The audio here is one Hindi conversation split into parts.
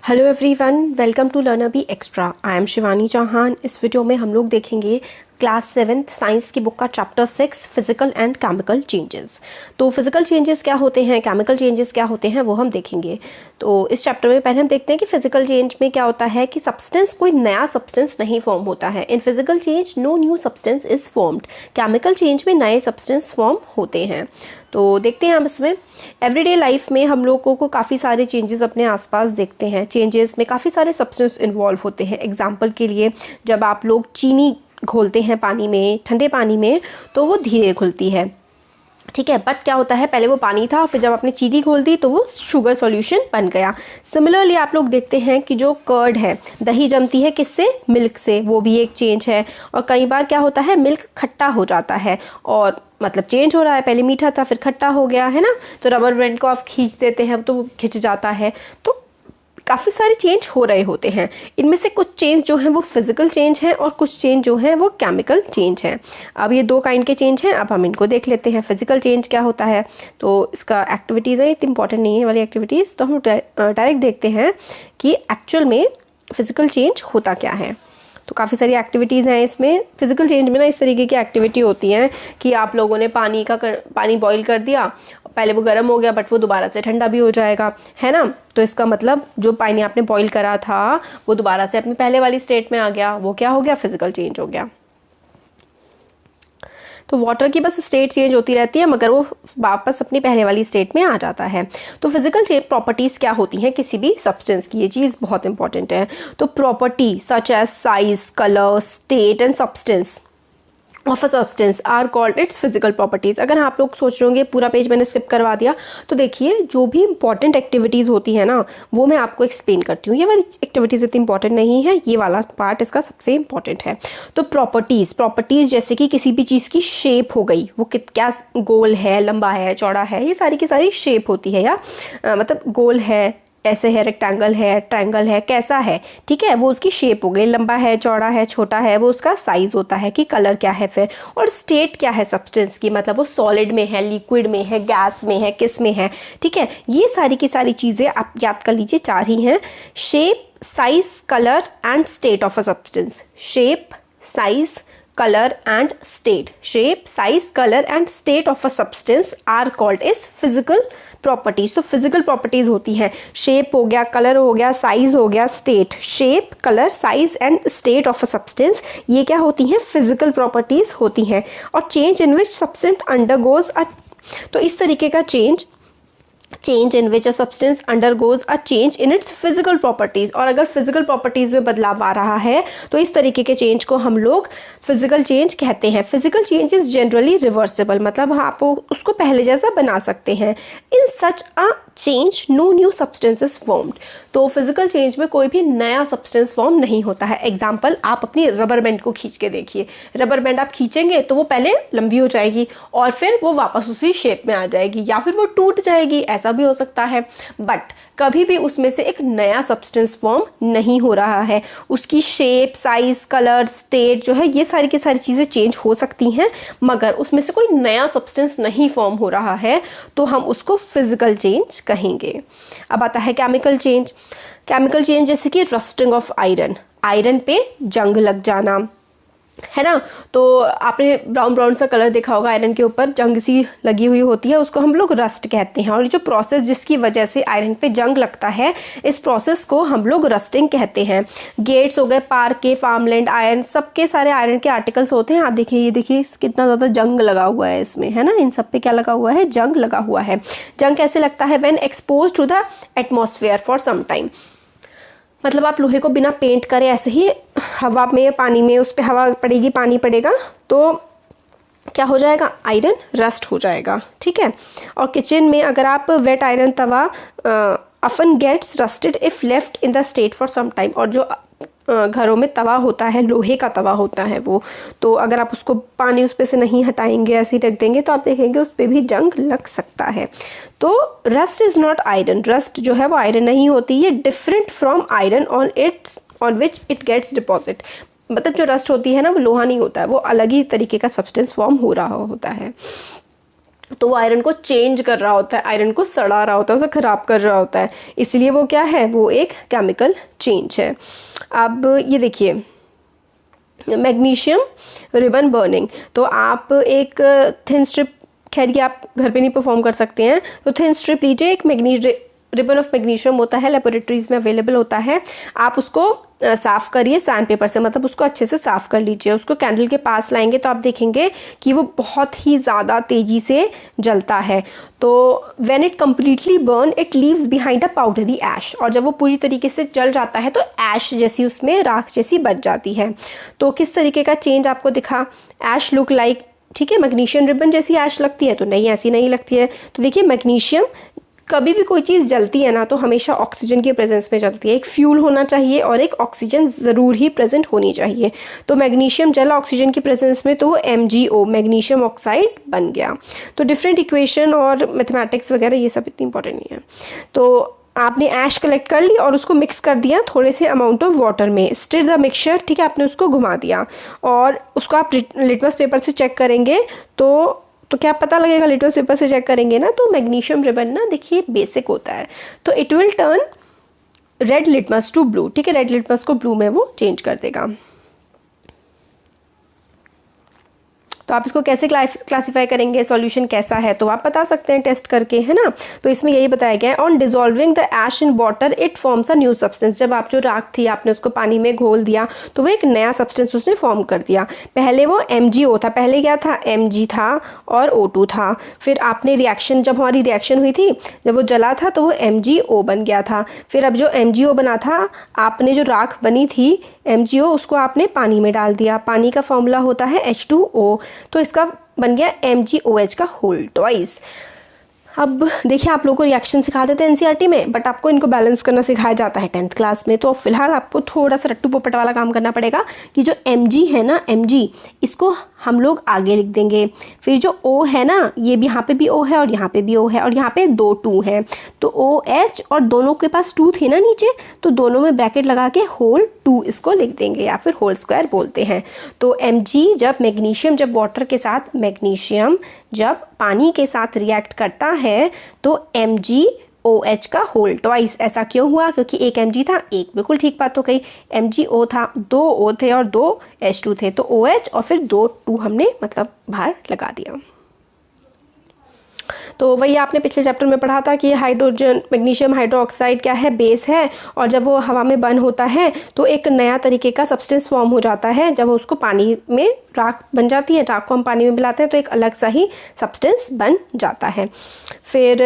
Hello everyone, welcome to learner B extra. I am Shivani Chauhan. इस वीडियो में हम लोग देखेंगे क्लास 7th साइंस की बुक का chapter 6 physical and chemical changes. तो फिजिकल चेंजेस क्या होते हैं, केमिकल चेंजेस क्या होते हैं, वो हम देखेंगे। तो इस चैप्टर में पहले हम देखते हैं कि फिजिकल चेंज में क्या होता है कि सब्सटेंस, कोई नया सब्सटेंस नहीं फॉर्म होता है। In physical change no new substance is formed. Chemical change में नए सब्सटेंस फॉर्म होते हैं। तो देखते हैं हम इसमें एवरीडे लाइफ में हम लोगों को काफ़ी सारे चेंजेस अपने आसपास देखते हैं। चेंजेस में काफ़ी सारे सब्सटेंस इन्वॉल्व होते हैं। एग्जांपल के लिए, जब आप लोग चीनी घोलते हैं पानी में, ठंडे पानी में, तो वो धीरे घुलती है, ठीक है। बट क्या होता है, पहले वो पानी था, फिर जब आपने चीनी घोल दी तो वो शुगर सॉल्यूशन बन गया। सिमिलरली आप लोग देखते हैं कि जो कर्ड है, दही जमती है किससे, मिल्क से, वो भी एक चेंज है। और कई बार क्या होता है, मिल्क खट्टा हो जाता है, और मतलब चेंज हो रहा है, पहले मीठा था फिर खट्टा हो गया, है ना। तो रबर बैंड को आप खींच देते हैं तो वो खिंच जाता है। तो काफ़ी सारे चेंज हो रहे होते हैं। इनमें से कुछ चेंज जो हैं वो फिजिकल चेंज हैं और कुछ चेंज जो हैं वो केमिकल चेंज हैं। अब ये दो काइंड के चेंज हैं, अब हम इनको देख लेते हैं। फिजिकल चेंज क्या होता है, तो इसका एक्टिविटीज़ है, इतनी इंपॉर्टेंट नहीं है वाली एक्टिविटीज़, तो हम डायरेक्ट देखते हैं कि एक्चुअल में फिजिकल चेंज होता क्या है। तो काफ़ी सारी एक्टिविटीज़ हैं इसमें। फिजिकल चेंज में ना इस तरीके की एक्टिविटी होती हैं कि आप लोगों ने पानी बॉईल कर दिया, पहले वो गर्म हो गया बट वो दोबारा से ठंडा भी हो जाएगा, है ना। तो इसका मतलब जो पानी आपने बॉईल करा था वो दोबारा से अपनी पहले वाली स्टेट में आ गया, वो क्या हो गया, फिजिकल चेंज हो गया। तो वाटर की बस स्टेट चेंज होती रहती है, मगर वो वापस अपनी पहले वाली स्टेट में आ जाता है। तो फिजिकल चेंज प्रॉपर्टीज़ क्या होती हैं किसी भी सब्सटेंस की, ये चीज़ बहुत इंपॉर्टेंट है। तो property such as size, colour, state and substance of a substance are called its physical properties. अगर आप लोग सोच रहे होंगे पूरा पेज मैंने स्किप करवा दिया, तो देखिए जो भी इंपॉर्टेंट एक्टिविटीज़ होती है ना, वो मैं आपको एक्सप्लेन करती हूँ। ये वाली एक्टिविटीज़ इतनी इंपॉर्टेंट नहीं है, ये वाला पार्ट इसका सबसे इंपॉर्टेंट है। तो प्रॉपर्टीज़ जैसे कि किसी भी चीज़ की शेप हो गई, वो क्या गोल है, लंबा है, चौड़ा है, ये सारी की सारी शेप होती है। या मतलब गोल है, ऐसे है, रेक्टेंगल है, ट्रायंगल है, कैसा है, ठीक है, वो उसकी शेप हो गई। लंबा है, चौड़ा है, छोटा है, वो उसका साइज होता है कि कलर क्या है फिर। और स्टेट क्या है सब्सटेंस की, मतलब वो सॉलिड में है, लिक्विड में है, गैस में है, किस में है, ठीक है। ये सारी की सारी चीज़ें आप याद कर लीजिए, चार ही हैं। Shape, size, colour and state of a substance. Shape, size, color and state. Shape, size, color and state of a substance are called as physical properties. तो physical properties होती हैं, shape हो गया, color हो गया, size हो गया, state. Shape, color, size and state of a substance, ये क्या होती हैं, physical properties होती हैं। और change in which substance undergoes a, तो इस तरीके का change in which a substance undergoes a change in its physical properties। और अगर physical properties में बदलाव आ रहा है तो इस तरीके के change को हम लोग physical change कहते हैं। physical change is generally reversible, मतलब आप उसको पहले जैसा बना सकते हैं। in such a change no new substance is formed। तो physical change में कोई भी नया substance form नहीं होता है। एग्जाम्पल, आप अपनी रबर बैंड को खींच के देखिए। रबर बैंड आप खींचेंगे तो वो पहले लंबी हो जाएगी और फिर वो वापस उसी शेप में आ जाएगी, या फिर वो टूट जाएगी, ऐसा भी हो सकता है। बट कभी भी उसमें से एक नया सब्सटेंस फॉर्म नहीं हो रहा है। उसकी शेप, साइज, कलर, स्टेट जो है, ये सारी की सारी चीज़ें चेंज हो सकती हैं, मगर उसमें से कोई नया सब्सटेंस नहीं फॉर्म हो रहा है, तो हम उसको फिजिकल चेंज कहेंगे। अब आता है केमिकल चेंज। केमिकल चेंज जैसे कि रस्टिंग ऑफ आयरन, आयरन पे जंग लग जाना, है ना। तो आपने ब्राउन ब्राउन सा कलर देखा होगा, आयरन के ऊपर जंग सी लगी हुई होती है, उसको हम लोग रस्ट कहते हैं। और ये जो प्रोसेस जिसकी वजह से आयरन पे जंग लगता है, इस प्रोसेस को हम लोग रस्टिंग कहते हैं। गेट्स हो गए, पार्क के, फार्मलैंड, आयरन, सबके सारे आयरन के आर्टिकल्स होते हैं। आप देखिए, ये देखिए कितना ज़्यादा जंग लगा हुआ है इसमें, है ना। इन सब पे क्या लगा हुआ है, जंग लगा हुआ है। जंग कैसे लगता है, when expose to the atmosphere for some time, मतलब आप लोहे को बिना पेंट करे ऐसे ही हवा में, पानी में, उस पर हवा पड़ेगी, पानी पड़ेगा, तो क्या हो जाएगा, आयरन रस्ट हो जाएगा, ठीक है। और किचन में अगर आप wait iron Tawa often gets rusted if left in the state for some time। और जो घरों में तवा होता है, लोहे का तवा होता है वो, तो अगर आप उसको पानी उस पे से नहीं हटाएंगे, ऐसे ही रख देंगे, तो आप देखेंगे उस पर भी जंग लग सकता है। तो rust is not iron, rust जो है वो आयरन नहीं होती, ये different from iron on which it gets deposit. मतलब जो रस्ट होती है ना, वो लोहा नहीं होता है, वो अलग ही तरीके का सब्सटेंस फॉर्म हो रहा होता है। तो वो आयरन को चेंज कर रहा होता है, आयरन को सड़ा रहा होता है, उसे ख़राब कर रहा होता है, इसलिए वो क्या है, वो एक केमिकल चेंज है। अब ये देखिए मैग्नीशियम रिबन बर्निंग, तो आप एक थिन स्ट्रिप, खैर ये आप घर पे नहीं परफॉर्म कर सकते हैं, तो थिन स्ट्रिप लीजिए, एक रिबन ऑफ मैग्नीशियम होता है, लेबोरेटरीज में अवेलेबल होता है, आप उसको साफ़ करिए सैंड पेपर से, मतलब उसको अच्छे से साफ़ कर लीजिए, उसको कैंडल के पास लाएंगे तो आप देखेंगे कि वो बहुत ही ज़्यादा तेज़ी से जलता है। तो when it completely burn it leaves behind a powdery ash, और जब वो पूरी तरीके से जल जाता है तो ऐश जैसी उसमें राख जैसी बच जाती है। तो किस तरीके का चेंज आपको दिखा, ऐश लुक लाइक, ठीक है, मैग्नीशियम रिबन जैसी ऐश लगती है तो नहीं, ऐसी नहीं लगती है। तो देखिए मैग्नीशियम, कभी भी कोई चीज़ जलती है ना तो हमेशा ऑक्सीजन के प्रेजेंस में जलती है, एक फ्यूल होना चाहिए और एक ऑक्सीजन ज़रूर ही प्रेजेंट होनी चाहिए। तो मैग्नीशियम जला ऑक्सीजन की प्रेजेंस में तो वो MgO मैग्नीशियम ऑक्साइड बन गया। तो डिफरेंट इक्वेशन और मैथमेटिक्स वगैरह ये सब इतनी इंपॉर्टेंट नहीं है। तो आपने ऐश कलेक्ट कर ली और उसको मिक्स कर दिया थोड़े से अमाउंट ऑफ वाटर में, स्टिर द मिक्सचर, ठीक है, आपने उसको घुमा दिया और उसको आप लिटमस पेपर से चेक करेंगे तो क्या पता लगेगा, लिटमस पेपर से चेक करेंगे ना तो मैग्नीशियम रिबन ना देखिए बेसिक होता है, तो it will turn red litmus to blue, ठीक है, रेड लिटमस को ब्लू में वो चेंज कर देगा। तो आप इसको कैसे क्लासीफाई करेंगे, सॉल्यूशन कैसा है, तो आप बता सकते हैं टेस्ट करके, है ना। तो इसमें यही बताया गया है, on dissolving the ash in water it forms a new substance, जब आप जो राख थी आपने उसको पानी में घोल दिया तो वो एक नया सब्सटेंस उसने फॉर्म कर दिया। पहले वो MgO था, पहले क्या था, Mg था और O2 था, फिर आपने रिएक्शन, जब हमारी रिएक्शन हुई थी, जब वो जला था तो वो MgO बन गया था। फिर अब जो MgO बना था, आपने जो राख बनी थी MgO उसको आपने पानी में डाल दिया, पानी का फॉर्मूला होता है H2O, तो इसका बन गया MgOH का होल ट्वाइस। अब देखिए आप लोगों को रिएक्शन सिखा देते हैं एनसीईआरटी में, बट आपको इनको बैलेंस करना सिखाया जाता है 10th क्लास में। तो फिलहाल आपको थोड़ा सा रट्टू पोपट वाला काम करना पड़ेगा कि जो Mg है ना, Mg इसको हम लोग आगे लिख देंगे, फिर जो O है ना, ये भी यहाँ पे भी O है और यहाँ पे भी O है और यहाँ पे 2 2 है, तो OH और दोनों के पास 2 थे ना नीचे, तो दोनों में ब्रैकेट लगा के होल 2 इसको लिख देंगे या फिर होल स्क्वायर बोलते हैं। तो Mg जब मैग्नीशियम, जब वाटर के साथ मैग्नीशियम जब पानी के साथ रिएक्ट करता है तो MgOH का होल ट्वाइस। ऐसा क्यों हुआ, क्योंकि एक Mg था, एक बिल्कुल ठीक बात हो गई, MgO था, 2 O थे और 2 H2 थे, तो OH और फिर 2 2 हमने मतलब बाहर लगा दिया। तो वही आपने पिछले चैप्टर में पढ़ा था कि हाइड्रोजन मैग्नीशियम हाइड्रोक्साइड क्या है, बेस है, और जब वो हवा में बर्न होता है तो एक नया तरीके का सब्सटेंस फॉर्म हो जाता है, जब उसको पानी में राख बन जाती है, राख को हम पानी में मिलाते हैं तो एक अलग सा ही सब्सटेंस बन जाता है। फिर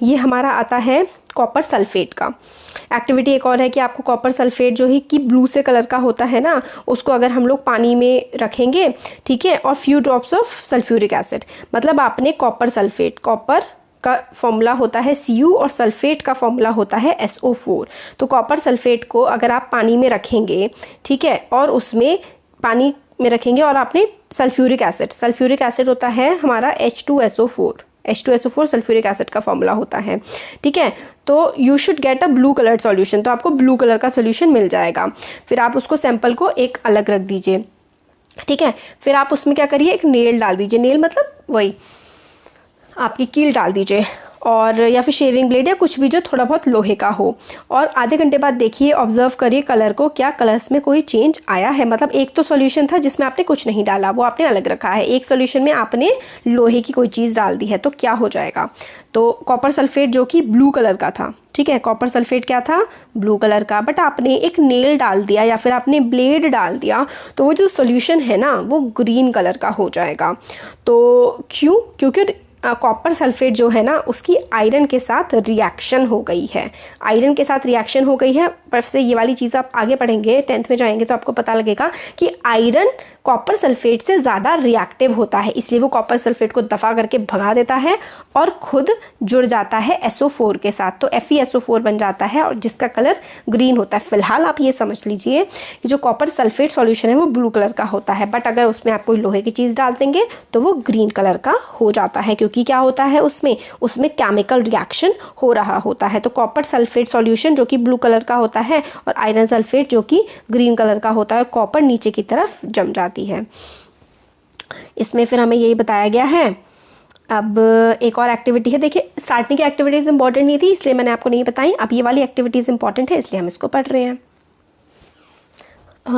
ये हमारा आता है कॉपर सल्फेट का एक्टिविटी। एक और है कि आपको कॉपर सल्फेट जो है कि ब्लू से कलर का होता है ना, उसको अगर हम लोग पानी में रखेंगे, ठीक है, और few drops of sulphuric acid, मतलब आपने कॉपर सल्फेट, कॉपर का फॉर्मूला होता है Cu और सल्फेट का फॉर्मूला होता है SO4। तो कॉपर सल्फेट को अगर आप पानी में रखेंगे, ठीक है, और उसमें पानी में रखेंगे और आपने सल्फ्यूरिक एसिड होता है हमारा H2SO4 सल्फ्यूरिक एसिड का फॉर्मूला होता है, ठीक है, तो you should get a blue coloured solution, तो आपको ब्लू कलर का सॉल्यूशन मिल जाएगा। फिर आप उसको सैंपल को एक अलग रख दीजिए, ठीक है, फिर आप उसमें क्या करिए, एक नेल डाल दीजिए, नेल मतलब वही आपकी कील डाल दीजिए, और या फिर शेविंग ब्लेड या कुछ भी जो थोड़ा बहुत लोहे का हो, और आधे घंटे बाद देखिए, ऑब्जर्व करिए कलर को, क्या कलर्स में कोई चेंज आया है। मतलब एक तो सॉल्यूशन था जिसमें आपने कुछ नहीं डाला, वो आपने अलग रखा है, एक सॉल्यूशन में आपने लोहे की कोई चीज़ डाल दी है, तो क्या हो जाएगा, तो कॉपर सल्फेट जो कि ब्लू कलर का था, ठीक है, कॉपर सल्फेट क्या था, ब्लू कलर का, बट आपने एक नेल डाल दिया या फिर आपने ब्लेड डाल दिया तो वो जो सॉल्यूशन है ना वो ग्रीन कलर का हो जाएगा। तो क्यों, क्योंकि कॉपर सल्फेट जो है ना उसकी आयरन के साथ रिएक्शन हो गई है, आयरन के साथ रिएक्शन हो गई है। पर से ये वाली चीज़ आप आगे पढ़ेंगे, 10th में जाएंगे तो आपको पता लगेगा कि आयरन कॉपर सल्फेट से ज़्यादा रिएक्टिव होता है, इसलिए वो कॉपर सल्फेट को दफ़ा करके भगा देता है और खुद जुड़ जाता है SO4 के साथ, तो FeSO4 बन जाता है और जिसका कलर ग्रीन होता है। फिलहाल आप ये समझ लीजिए कि जो कॉपर सल्फेट सॉल्यूशन है वो ब्लू कलर का होता है, बट अगर उसमें आप कोई लोहे की चीज़ डाल देंगे तो वो ग्रीन कलर का हो जाता है, क्योंकि क्या होता है उसमें केमिकल रिएक्शन हो रहा होता है। तो कॉपर सल्फेट सॉल्यूशन जो कि ब्लू कलर का होता है और आयरन सल्फेट जो कि ग्रीन कलर का होता है, कॉपर नीचे की तरफ जम जाती है। इसमें फिर हमें यही बताया गया है अब एक और एक्टिविटी है, देखिए स्टार्टिंग की एक्टिविटीज़ इंपॉर्टेंट नहीं थी इसलिए मैंने आपको नहीं बताई, अब ये वाली एक्टिविटीज़ इंपॉर्टेंट है इसलिए हम इसको पढ़ रहे हैं।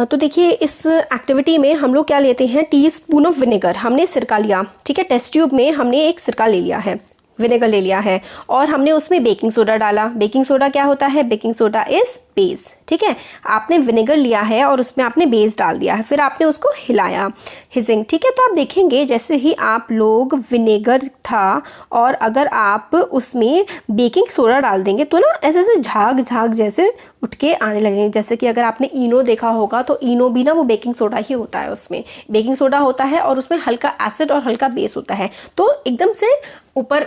तो देखिए इस एक्टिविटी में हम लोग क्या लेते हैं, टीस्पून ऑफ विनेगर, हमने सिरका लिया, ठीक है, टेस्ट ट्यूब में हमने एक सिरका ले लिया है, विनेगर ले लिया है, और हमने उसमें बेकिंग सोडा डाला। बेकिंग सोडा क्या होता है, बेकिंग सोडा इज बेस, ठीक है। आपने विनेगर लिया है और उसमें आपने बेस डाल दिया है, फिर आपने उसको हिलाया, हिजिंग, ठीक है। तो आप देखेंगे जैसे ही आप लोग विनेगर था और अगर आप उसमें बेकिंग सोडा डाल देंगे तो ना ऐसे ऐसे झाग झाग जैसे उठ के आने लगेंगे। जैसे कि अगर आपने इनो देखा होगा तो इनो भी ना वो बेकिंग सोडा ही होता है, उसमें बेकिंग सोडा होता है और उसमें हल्का एसिड और हल्का बेस होता है, तो एकदम से ऊपर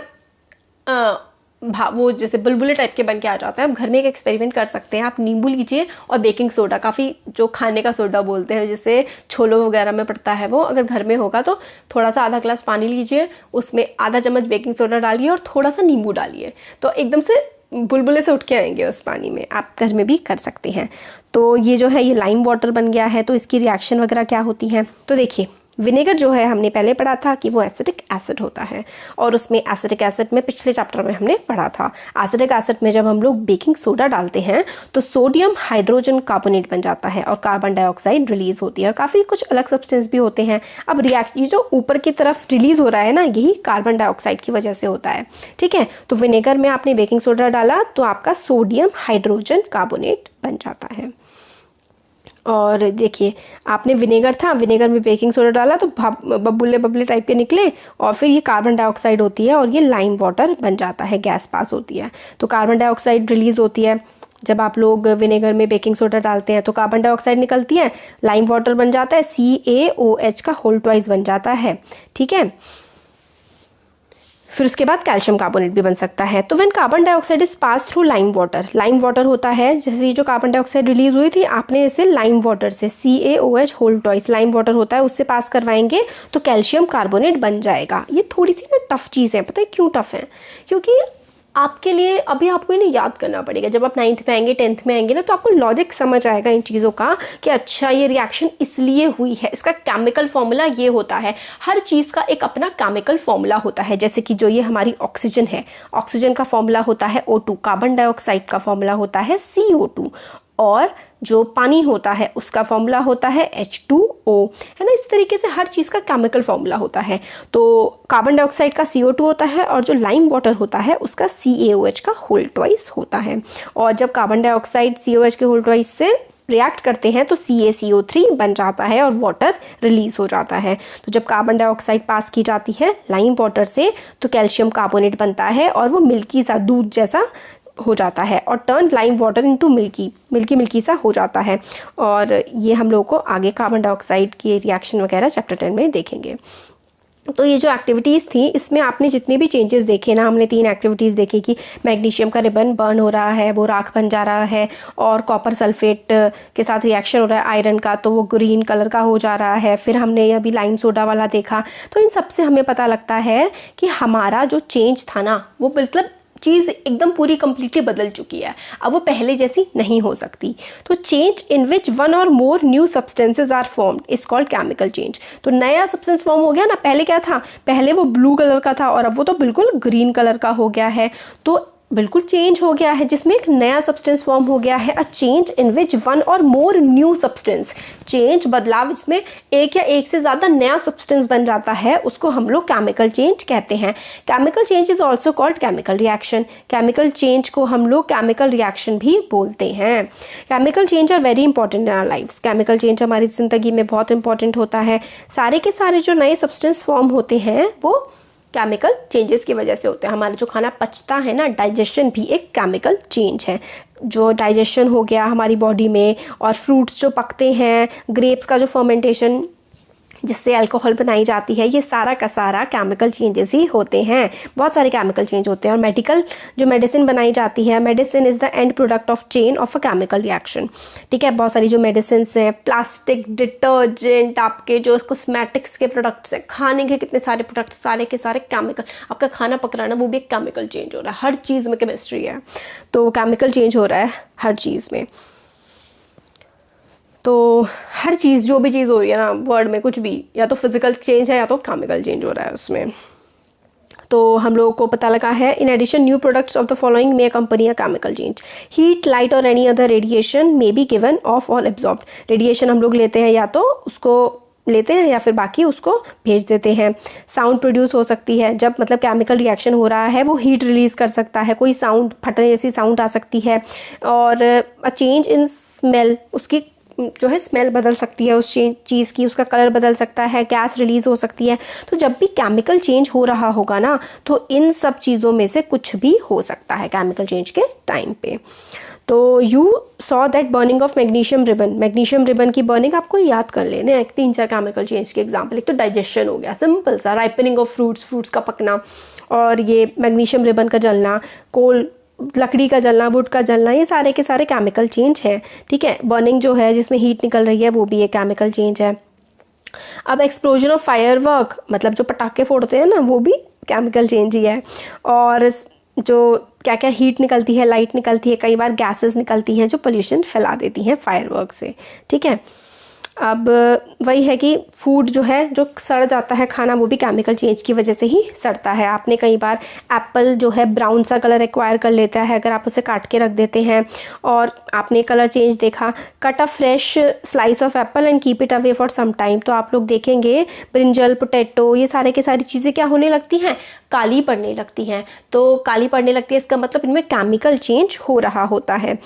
वो जैसे बुलबुले टाइप के बन के आ जाता है। आप घर में एक एक्सपेरिमेंट कर सकते हैं, आप नींबू लीजिए और बेकिंग सोडा, काफ़ी जो खाने का सोडा बोलते हैं जिसे छोलों वगैरह में पड़ता है, वो अगर घर में होगा तो थोड़ा सा आधा ग्लास पानी लीजिए, उसमें आधा चम्मच बेकिंग सोडा डालिए और थोड़ा सा नींबू डालिए, तो एकदम से बुलबुले से उठ के आएंगे उस पानी में। आप घर में भी कर सकते हैं। तो ये जो है ये लाइम वाटर बन गया है, तो इसकी रिएक्शन वगैरह क्या होती है, तो देखिए विनेगर जो है हमने पहले पढ़ा था कि वो एसिटिक एसिड होता है, और उसमें एसिटिक एसिड में पिछले चैप्टर में हमने पढ़ा था, एसिटिक एसिड में जब हम लोग बेकिंग सोडा डालते हैं तो सोडियम हाइड्रोजन कार्बोनेट बन जाता है और कार्बन डाइऑक्साइड रिलीज होती है, और काफ़ी कुछ अलग सब्सटेंस भी होते हैं। अब रिएक्ट ये जो ऊपर की तरफ रिलीज हो रहा है ना, यही कार्बन डाइऑक्साइड की वजह से होता है, ठीक है। तो विनेगर में आपने बेकिंग सोडा डाला तो आपका सोडियम हाइड्रोजन कार्बोनेट बन जाता है। और देखिए आपने विनेगर था, विनेगर में बेकिंग सोडा डाला तो बबुले बबुले टाइप के निकले, और फिर ये कार्बन डाइऑक्साइड होती है और ये लाइम वाटर बन जाता है, गैस पास होती है, तो कार्बन डाइऑक्साइड रिलीज होती है। जब आप लोग विनेगर में बेकिंग सोडा डालते हैं तो कार्बन डाइऑक्साइड निकलती है, लाइम वाटर बन जाता है, CaOH का होल ट्वाइस बन जाता है, ठीक है। फिर उसके बाद कैल्शियम कार्बोनेट भी बन सकता है। तो when carbon dioxide is pass through lime water होता है, जैसे ये जो कार्बन डाइऑक्साइड रिलीज हुई थी आपने इसे लाइम वाटर से, CaOH whole twice lime water होता है उससे पास करवाएंगे तो कैल्शियम कार्बोनेट बन जाएगा। ये थोड़ी सी ना टफ चीज़ है, पता है क्यों टफ है, क्योंकि आपके लिए अभी आपको इन्हें याद करना पड़ेगा। जब आप 9th में आएंगे 10th में आएंगे ना तो आपको लॉजिक समझ आएगा इन चीज़ों का कि अच्छा ये रिएक्शन इसलिए हुई है, इसका केमिकल फॉर्मूला ये होता है। हर चीज़ का एक अपना केमिकल फॉर्मूला होता है, जैसे कि जो ये हमारी ऑक्सीजन है, ऑक्सीजन का फॉर्मूला होता है O2, कार्बन डाइऑक्साइड का फॉर्मूला होता है CO2, और जो पानी होता है उसका फॉर्मूला होता है H2O, है ना। इस तरीके से हर चीज़ का केमिकल फॉर्मूला होता है। तो कार्बन डाइऑक्साइड का CO2 होता है और जो लाइम वाटर होता है उसका CaOH का होल ट्वाइस होता है, और जब कार्बन डाइऑक्साइड CaOH के होल ट्वाइस से रिएक्ट करते हैं तो CaCO3 बन जाता है और वाटर रिलीज हो जाता है। तो जब कार्बन डाइऑक्साइड पास की जाती है लाइम वाटर से तो कैल्शियम कार्बोनेट बनता है और वो मिल्की सा दूध जैसा हो जाता है और turn lime water into milky सा हो जाता है। और ये हम लोगों को आगे कार्बन डाइऑक्साइड की रिएक्शन वगैरह चैप्टर 10 में देखेंगे। तो ये जो एक्टिविटीज़ थी इसमें आपने जितने भी चेंजेस देखे ना, हमने 3 एक्टिविटीज़ देखी कि मैग्नीशियम का रिबन बर्न हो रहा है, वो राख बन जा रहा है, और कॉपर सल्फेट के साथ रिएक्शन हो रहा है आयरन का तो वो ग्रीन कलर का हो जा रहा है। फिर हमने अभी लाइम सोडा वाला देखा। तो इन सब से हमें पता लगता है कि हमारा जो चेंज था ना वो मतलब चीज़ एकदम पूरी कंप्लीटली बदल चुकी है, अब वो पहले जैसी नहीं हो सकती। तो चेंज इन विच वन और more new substances are formed is called chemical change. तो नया सब्सटेंस फॉर्म हो गया ना, पहले क्या था, पहले वो ब्लू कलर का था और अब वो तो बिल्कुल ग्रीन कलर का हो गया है, तो बिल्कुल चेंज हो गया है जिसमें एक नया सब्सटेंस फॉर्म हो गया है। A change in which one और मोर न्यू सब्सटेंस, चेंज बदलाव इसमें एक या एक से ज़्यादा नया सब्सटेंस बन जाता है, उसको हम लोग केमिकल चेंज कहते हैं। Chemical change is also called chemical reaction. Chemical change को हम लोग केमिकल रिएक्शन भी बोलते हैं। Chemical change are very important in our lives. Chemical change हमारी ज़िंदगी में बहुत इंपॉर्टेंट होता है। सारे के सारे जो नए सब्सटेंस फॉर्म होते हैं वो केमिकल चेंजेस की वजह से होते हैं। हमारा जो खाना पचता है ना, डाइजेशन भी एक केमिकल चेंज है। जो डाइजेशन हो गया हमारी बॉडी में, और फ्रूट्स जो पकते हैं, ग्रेप्स का जो फर्मेंटेशन जिससे अल्कोहल बनाई जाती है, ये सारा का सारा केमिकल चेंजेस ही होते हैं। बहुत सारे केमिकल चेंज होते हैं। और मेडिकल जो मेडिसिन बनाई जाती है, medicine is the end product of chain of a chemical reaction, ठीक है। बहुत सारी जो मेडिसिन हैं, प्लास्टिक, डिटर्जेंट, आपके जो कॉस्मेटिक्स के प्रोडक्ट्स हैं, खाने के कितने सारे प्रोडक्ट्स, सारे के सारे केमिकल। आपका खाना पक रहा है ना, वो भी एक केमिकल चेंज हो रहा है। हर चीज़ में केमिस्ट्री है, तो केमिकल चेंज हो रहा है हर चीज़ में। तो हर चीज़, जो भी चीज़ हो रही है ना वर्ल्ड में, कुछ भी, या तो फिजिकल चेंज है या तो केमिकल चेंज हो रहा है उसमें। तो हम लोगों को पता लगा है, in addition new products of the following may company a chemical change, heat, light और any other radiation may be given off और एब्जॉर्ब्ड। रेडिएशन हम लोग लेते हैं, या तो उसको लेते हैं या फिर बाकी उसको भेज देते हैं। साउंड प्रोड्यूस हो सकती है, जब मतलब केमिकल रिएक्शन हो रहा है वो हीट रिलीज़ कर सकता है, कोई साउंड फटने जैसी साउंड आ सकती है। और अ चेंज इन स्मेल, उसकी जो है स्मेल बदल सकती है उस चीज़ की, उसका कलर बदल सकता है, गैस रिलीज़ हो सकती है। तो जब भी केमिकल चेंज हो रहा होगा ना, तो इन सब चीज़ों में से कुछ भी हो सकता है केमिकल चेंज के टाइम पे। तो you saw that burning of magnesium ribbon, magnesium ribbon की बर्निंग आपको याद कर लेने हैं 3-4 केमिकल चेंज के एग्जाम्पल। एक तो डाइजेशन हो गया सिंपल सा, राइपनिंग ऑफ फ्रूट्स का पकना, और ये मैग्नीशियम रिबन का जलना, कोल लकड़ी का जलना, वुड का जलना, ये सारे के सारे केमिकल चेंज हैं। ठीक है, बर्निंग जो है जिसमें हीट निकल रही है वो भी एक केमिकल चेंज है। अब एक्सप्लोजन ऑफ फायरवर्क, मतलब जो पटाखे फोड़ते हैं ना, वो भी केमिकल चेंज ही है। और जो क्या क्या हीट निकलती है, लाइट निकलती है, कई बार गैसेस निकलती हैं जो पोल्यूशन फैला देती हैं फायरवर्क से। ठीक है, अब वही है कि फूड जो है, जो सड़ जाता है खाना, वो भी केमिकल चेंज की वजह से ही सड़ता है। आपने कई बार एप्पल जो है ब्राउन सा कलर एक्वायर कर लेता है अगर आप उसे काट के रख देते हैं, और आपने कलर चेंज देखा। Cut a fresh slice of apple and keep it away for some time, तो आप लोग देखेंगे ब्रिंजल, पोटैटो, ये सारे की सारी चीज़ें क्या होने लगती हैं, काली पड़ने लगती हैं। तो काली पड़ने लगती है, इसका मतलब इनमें केमिकल चेंज हो रहा होता है।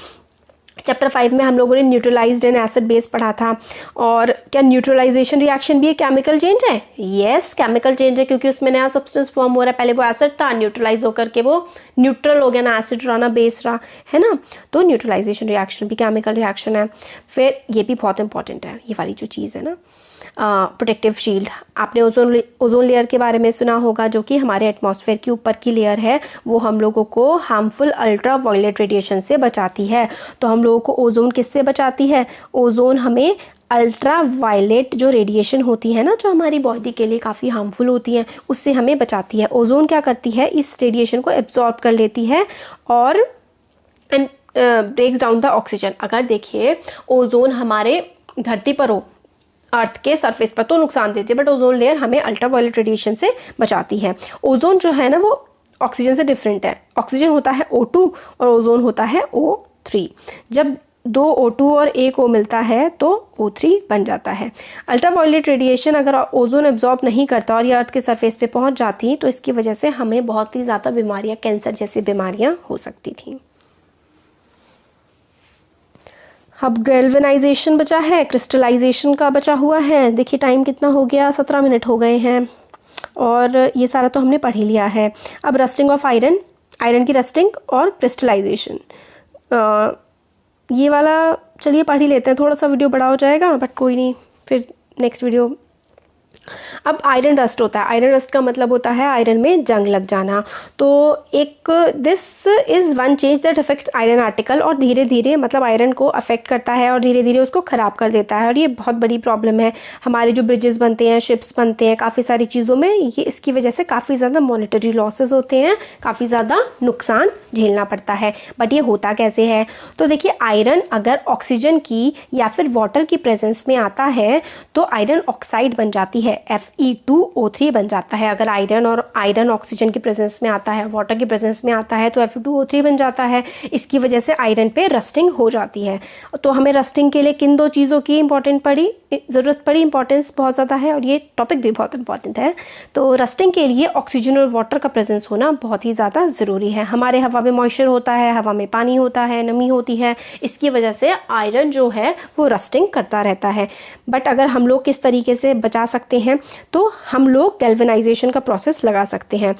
चैप्टर 5 में हम लोगों ने न्यूट्रलाइज्ड एंड एसिड बेस पढ़ा था। और क्या न्यूट्रलाइजेशन रिएक्शन भी एक केमिकल चेंज है? यस, केमिकल चेंज है, क्योंकि उसमें नया सब्सटेंस फॉर्म हो रहा है। पहले वो एसिड था, न्यूट्रलाइज होकर के वो न्यूट्रल हो गया, ना एसिड रहा ना बेस रहा, है ना। तो न्यूट्रलाइजेशन रिएक्शन भी केमिकल रिएक्शन है। फिर ये भी बहुत इंपॉर्टेंट है, ये वाली जो चीज़ है ना, प्रोटेक्टिव शील्ड। आपने ओजोन लेयर के बारे में सुना होगा, जो कि हमारे एटमॉस्फेयर की ऊपर की लेयर है, वो हम लोगों को हार्मफुल अल्ट्रा वायलेट रेडिएशन से बचाती है। तो हम लोगों को ओजोन किससे बचाती है? ओजोन हमें अल्ट्रा वायलेट जो रेडिएशन होती है ना, जो हमारी बॉडी के लिए काफ़ी हार्मफुल होती है, उससे हमें बचाती है। ओजोन क्या करती है, इस रेडिएशन को एब्जॉर्ब कर लेती है और ब्रेक्स डाउन द ऑक्सीजन। अगर देखिए ओजोन हमारे धरती पर हो, अर्थ के सरफेस पर, तो नुकसान देती है, बट ओजोन लेयर हमें अल्ट्रावायलेट रेडिएशन से बचाती है। ओजोन जो है ना, वो ऑक्सीजन से डिफरेंट है। ऑक्सीजन होता है O2 और ओजोन होता है O3। जब 2 O2 और 1 O मिलता है तो O3 बन जाता है। अल्ट्रावायलेट रेडिएशन अगर ओजोन एब्जॉर्ब नहीं करता और ये अर्थ के सरफेस पे पहुंच जाती, तो इसकी वजह से हमें बहुत ही ज़्यादा बीमारियाँ, कैंसर जैसी बीमारियाँ हो सकती थी। अब गैल्वेनाइजेशन बचा है, क्रिस्टलाइजेशन का बचा हुआ है। देखिए टाइम कितना हो गया, 17 मिनट हो गए हैं, और ये सारा तो हमने पढ़ ही लिया है। अब रस्टिंग ऑफ आयरन, आयरन की रस्टिंग और क्रिस्टलाइजेशन, ये वाला चलिए पढ़ ही लेते हैं। थोड़ा सा वीडियो बड़ा हो जाएगा, बट कोई नहीं, फिर नेक्स्ट वीडियो। अब आयरन डस्ट होता है। आयरन डस्ट का मतलब होता है आयरन में जंग लग जाना। तो एक this is one change that affects iron article, और धीरे धीरे मतलब आयरन को अफेक्ट करता है और धीरे धीरे उसको ख़राब कर देता है। और ये बहुत बड़ी प्रॉब्लम है। हमारे जो ब्रिजेस बनते हैं, शिप्स बनते हैं, काफ़ी सारी चीज़ों में ये इसकी वजह से काफ़ी ज़्यादा मॉनेटरी लॉसेज होते हैं, काफ़ी ज़्यादा नुकसान झेलना पड़ता है। बट ये होता कैसे है? तो देखिए आयरन अगर ऑक्सीजन की या फिर वाटर की प्रेजेंस में आता है तो आयरन ऑक्साइड बन जाती है, Fe2O3 बन जाता है। अगर आयरन ऑक्सीजन की प्रेजेंस में आता है, वाटर की प्रेजेंस में आता है, तो Fe2O3 बन जाता है। इसकी वजह से आयरन पे रस्टिंग हो जाती है। तो हमें रस्टिंग के लिए किन 2 चीज़ों की ज़रूरत पड़ी, इंपॉर्टेंस बहुत ज़्यादा है, और ये टॉपिक भी बहुत इंपॉर्टेंट है। तो रस्टिंग के लिए ऑक्सीजन और वाटर का प्रेजेंस होना बहुत ही ज़्यादा ज़रूरी है। हमारे हवा में मॉइस्चर होता है, हवा में पानी होता है, नमी होती है, इसकी वजह से आयरन जो है वो रस्टिंग करता रहता है। बट अगर हम लोग किस तरीके से बचा सकते हैं, तो हम लोग गैल्वेनाइजेशन का प्रोसेस लगा सकते हैं।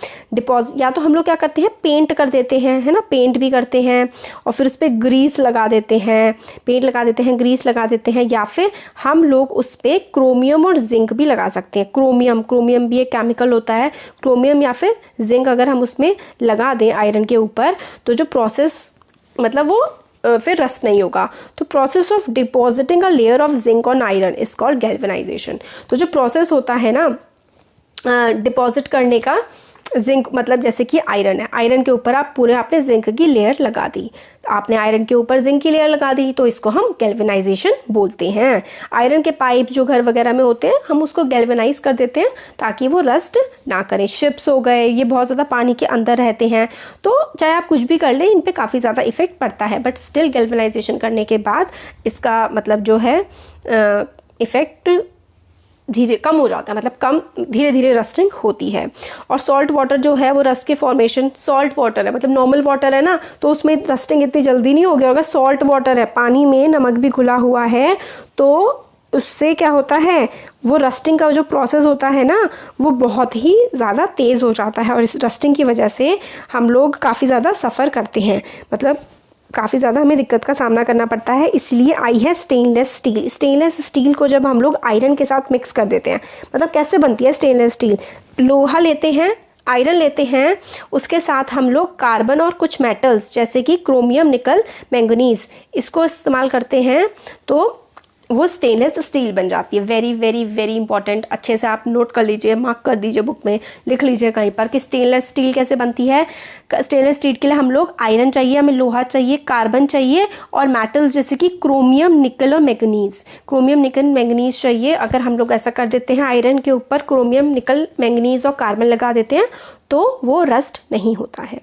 या तो हम लोग क्या करते हैं, पेंट कर देते हैं, है ना, पेंट भी करते हैं, और फिर उस पर ग्रीस लगा देते हैं, पेंट लगा देते हैं, ग्रीस लगा देते हैं, या फिर हम लोग उस पर क्रोमियम और जिंक भी लगा सकते हैं। क्रोमियम भी एक केमिकल होता है। क्रोमियम या फिर जिंक अगर हम उसमें लगा दें आयरन के ऊपर, तो जो प्रोसेस मतलब वो फिर रस्ट नहीं होगा। तो process of depositing a layer of zinc on iron is called galvanisation. तो जो प्रोसेस होता है ना डिपॉजिट करने का जिंक मतलब जैसे कि आयरन है, आयरन के ऊपर आप पूरे आपने जिंक की लेयर लगा दी, तो आपने आयरन के ऊपर जिंक की लेयर लगा दी, तो इसको हम गैल्वेनाइजेशन बोलते हैं। आयरन के पाइप जो घर वगैरह में होते हैं हम उसको गैल्वेनाइज कर देते हैं ताकि वो रस्ट ना करें। शिप्स हो गए, ये बहुत ज़्यादा पानी के अंदर रहते हैं, तो चाहे आप कुछ भी कर लें इन पर काफ़ी ज़्यादा इफेक्ट पड़ता है, बट स्टिल गैल्वेनाइजेशन करने के बाद इसका मतलब जो है इफ़ेक्ट धीरे कम हो जाता है, मतलब कम धीरे धीरे रस्टिंग होती है। और सॉल्ट वाटर जो है वो रस्ट के फॉर्मेशन, सॉल्ट वाटर है मतलब नॉर्मल वाटर है ना, तो उसमें रस्टिंग इतनी जल्दी नहीं होगी। अगर सॉल्ट वाटर है, पानी में नमक भी घुला हुआ है, तो उससे क्या होता है, वो रस्टिंग का जो प्रोसेस होता है ना वो बहुत ही ज़्यादा तेज़ हो जाता है, और इस रस्टिंग की वजह से हम लोग काफ़ी ज़्यादा सफ़र करते हैं, मतलब काफ़ी ज़्यादा हमें दिक्कत का सामना करना पड़ता है। इसलिए आई है स्टेनलेस स्टील। स्टेनलेस स्टील को जब हम लोग आयरन के साथ मिक्स कर देते हैं, मतलब कैसे बनती है स्टेनलेस स्टील, लोहा लेते हैं, आयरन लेते हैं, उसके साथ हम लोग कार्बन और कुछ मेटल्स जैसे कि क्रोमियम, निकल, मैंगनीज इसको इस्तेमाल करते हैं, तो वो स्टेनलेस स्टील बन जाती है। वेरी वेरी वेरी इंपॉर्टेंट, अच्छे से आप नोट कर लीजिए, मार्क कर दीजिए, बुक में लिख लीजिए कहीं पर कि स्टेनलेस स्टील कैसे बनती है। स्टेनलेस स्टील के लिए हम लोग आयरन चाहिए, हमें लोहा चाहिए, कार्बन चाहिए और मेटल्स जैसे कि क्रोमियम, निकल और मैंगनीज। क्रोमियम, निकल, मैंगनीज चाहिए। अगर हम लोग ऐसा कर देते हैं, आयरन के ऊपर क्रोमियम, निकल, मैंगनीज और कार्बन लगा देते हैं, तो वो रस्ट नहीं होता है।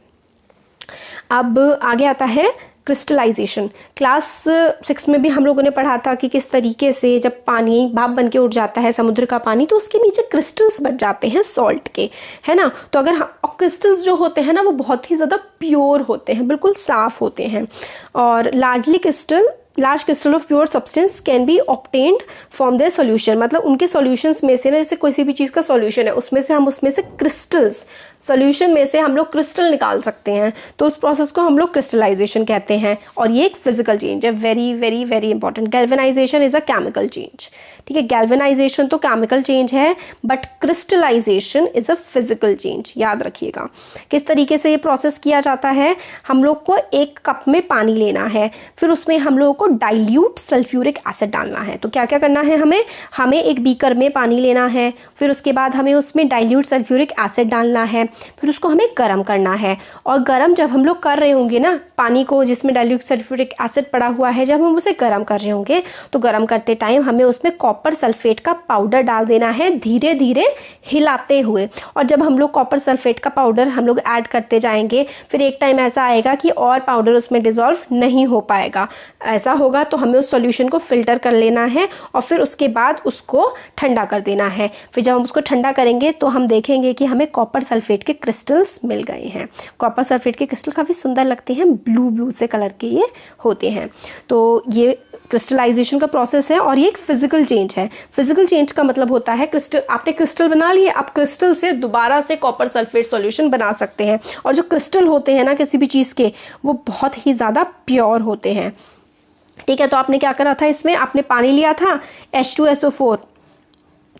अब आगे आता है क्रिस्टलाइजेशन। क्लास 6 में भी हम लोगों ने पढ़ा था कि किस तरीके से जब पानी भाप बन के उठ जाता है, समुद्र का पानी, तो उसके नीचे क्रिस्टल्स बच जाते हैं सॉल्ट के, है ना। तो अगर और क्रिस्टल्स जो होते हैं ना वो बहुत ही ज़्यादा प्योर होते हैं, बिल्कुल साफ़ होते हैं। और large crystal of pure substance can be obtained from their solution, मतलब उनके सॉल्यूशंस में से ना, जैसे किसी भी चीज़ का सॉल्यूशन है उसमें से क्रिस्टल्स, सॉल्यूशन में से हम लोग क्रिस्टल निकाल सकते हैं, तो उस प्रोसेस को हम लोग क्रिस्टलाइजेशन कहते हैं। और ये एक फिजिकल चेंज है, very very very important. Galvanization is a chemical change, ठीक है। गैल्वेनाइजेशन तो केमिकल चेंज है, but crystallization is a physical change, याद रखिएगा। किस तरीके से ये प्रोसेस किया जाता है, हम लोग को एक कप में पानी लेना है, फिर उसमें हम लोगों को डाइल्यूट सल्फ्यूरिक एसिड डालना है। तो क्या क्या करना है, हमें एक बीकर में पानी लेना है, फिर उसके बाद हमें उसमें डाइल्यूट सल्फ्यूरिक एसिड डालना है, फिर उसको हमें गर्म करना है। और गर्म जब हम लोग कर रहे होंगे ना पानी को, जिसमें डाइल्यूट सल्फ्यूरिक एसिड पड़ा हुआ है, जब हम उसे गर्म कर रहे होंगे तो गर्म करते टाइम हमें उसमें कॉपर सल्फेट का पाउडर डाल देना है, धीरे धीरे हिलाते हुए। और जब हम लोग कॉपर सल्फेट का पाउडर हम लोग ऐड करते जाएंगे, फिर एक टाइम ऐसा आएगा कि और पाउडर उसमें डिज़ोल्व नहीं हो पाएगा। ऐसा होगा तो हमें उस सॉल्यूशन को फिल्टर कर लेना है और फिर उसके बाद उसको ठंडा कर देना है। फिर जब हम उसको ठंडा करेंगे तो हम देखेंगे कि हमें कॉपर सल्फेट के क्रिस्टल्स मिल गए हैं। कॉपर सल्फेट के क्रिस्टल काफ़ी सुंदर लगते हैं, ब्लू ब्लू से कलर के ये होते हैं। तो ये क्रिस्टलाइजेशन का प्रोसेस है और ये एक फिजिकल चेंज है। फिजिकल चेंज का मतलब होता है क्रिस्टल, आपने क्रिस्टल बना लिए, आप क्रिस्टल से दोबारा से कॉपर सल्फेट सॉल्यूशन बना सकते हैं। और जो क्रिस्टल होते हैं ना किसी भी चीज़ के, वो बहुत ही ज़्यादा प्योर होते हैं, ठीक है। तो आपने क्या करा था, इसमें आपने पानी लिया था H2SO4,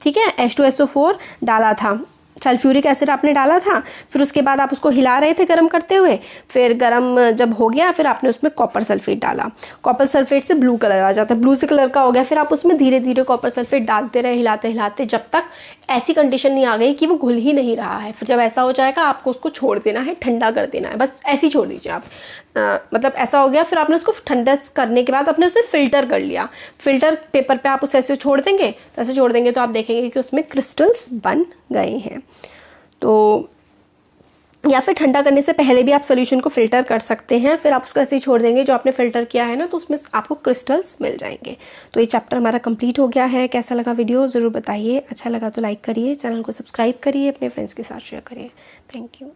ठीक है, H2SO4 डाला था, सल्फ्यूरिक एसिड आपने डाला था, फिर उसके बाद आप उसको हिला रहे थे गर्म करते हुए, फिर गर्म जब हो गया फिर आपने उसमें कॉपर सल्फेट डाला। कॉपर सल्फेट से ब्लू कलर आ जाता है, ब्लू से कलर का हो गया, फिर आप उसमें धीरे धीरे कॉपर सल्फेट डालते रहे, हिलाते हिलाते, जब तक ऐसी कंडीशन नहीं आ गई कि वो घुल ही नहीं रहा है। फिर जब ऐसा हो जाएगा आपको उसको छोड़ देना है, ठंडा कर देना है, बस ऐसे ही छोड़ दीजिए आप। मतलब ऐसा हो गया, फिर आपने उसको ठंडा करने के बाद आपने उसे फ़िल्टर कर लिया। फ़िल्टर पेपर पे आप उसे ऐसे छोड़ देंगे, तो ऐसे छोड़ देंगे तो आप देखेंगे कि उसमें क्रिस्टल्स बन गए हैं। तो या फिर ठंडा करने से पहले भी आप सॉल्यूशन को फ़िल्टर कर सकते हैं, फिर आप उसको ऐसे ही छोड़ देंगे, जो आपने फ़िल्टर किया है ना, तो उसमें आपको क्रिस्टल्स मिल जाएंगे। तो ये चैप्टर हमारा कंप्लीट हो गया है। कैसा लगा वीडियो ज़रूर बताइए, अच्छा लगा तो लाइक करिए, चैनल को सब्सक्राइब करिए, अपने फ्रेंड्स के साथ शेयर करिए। Thank you.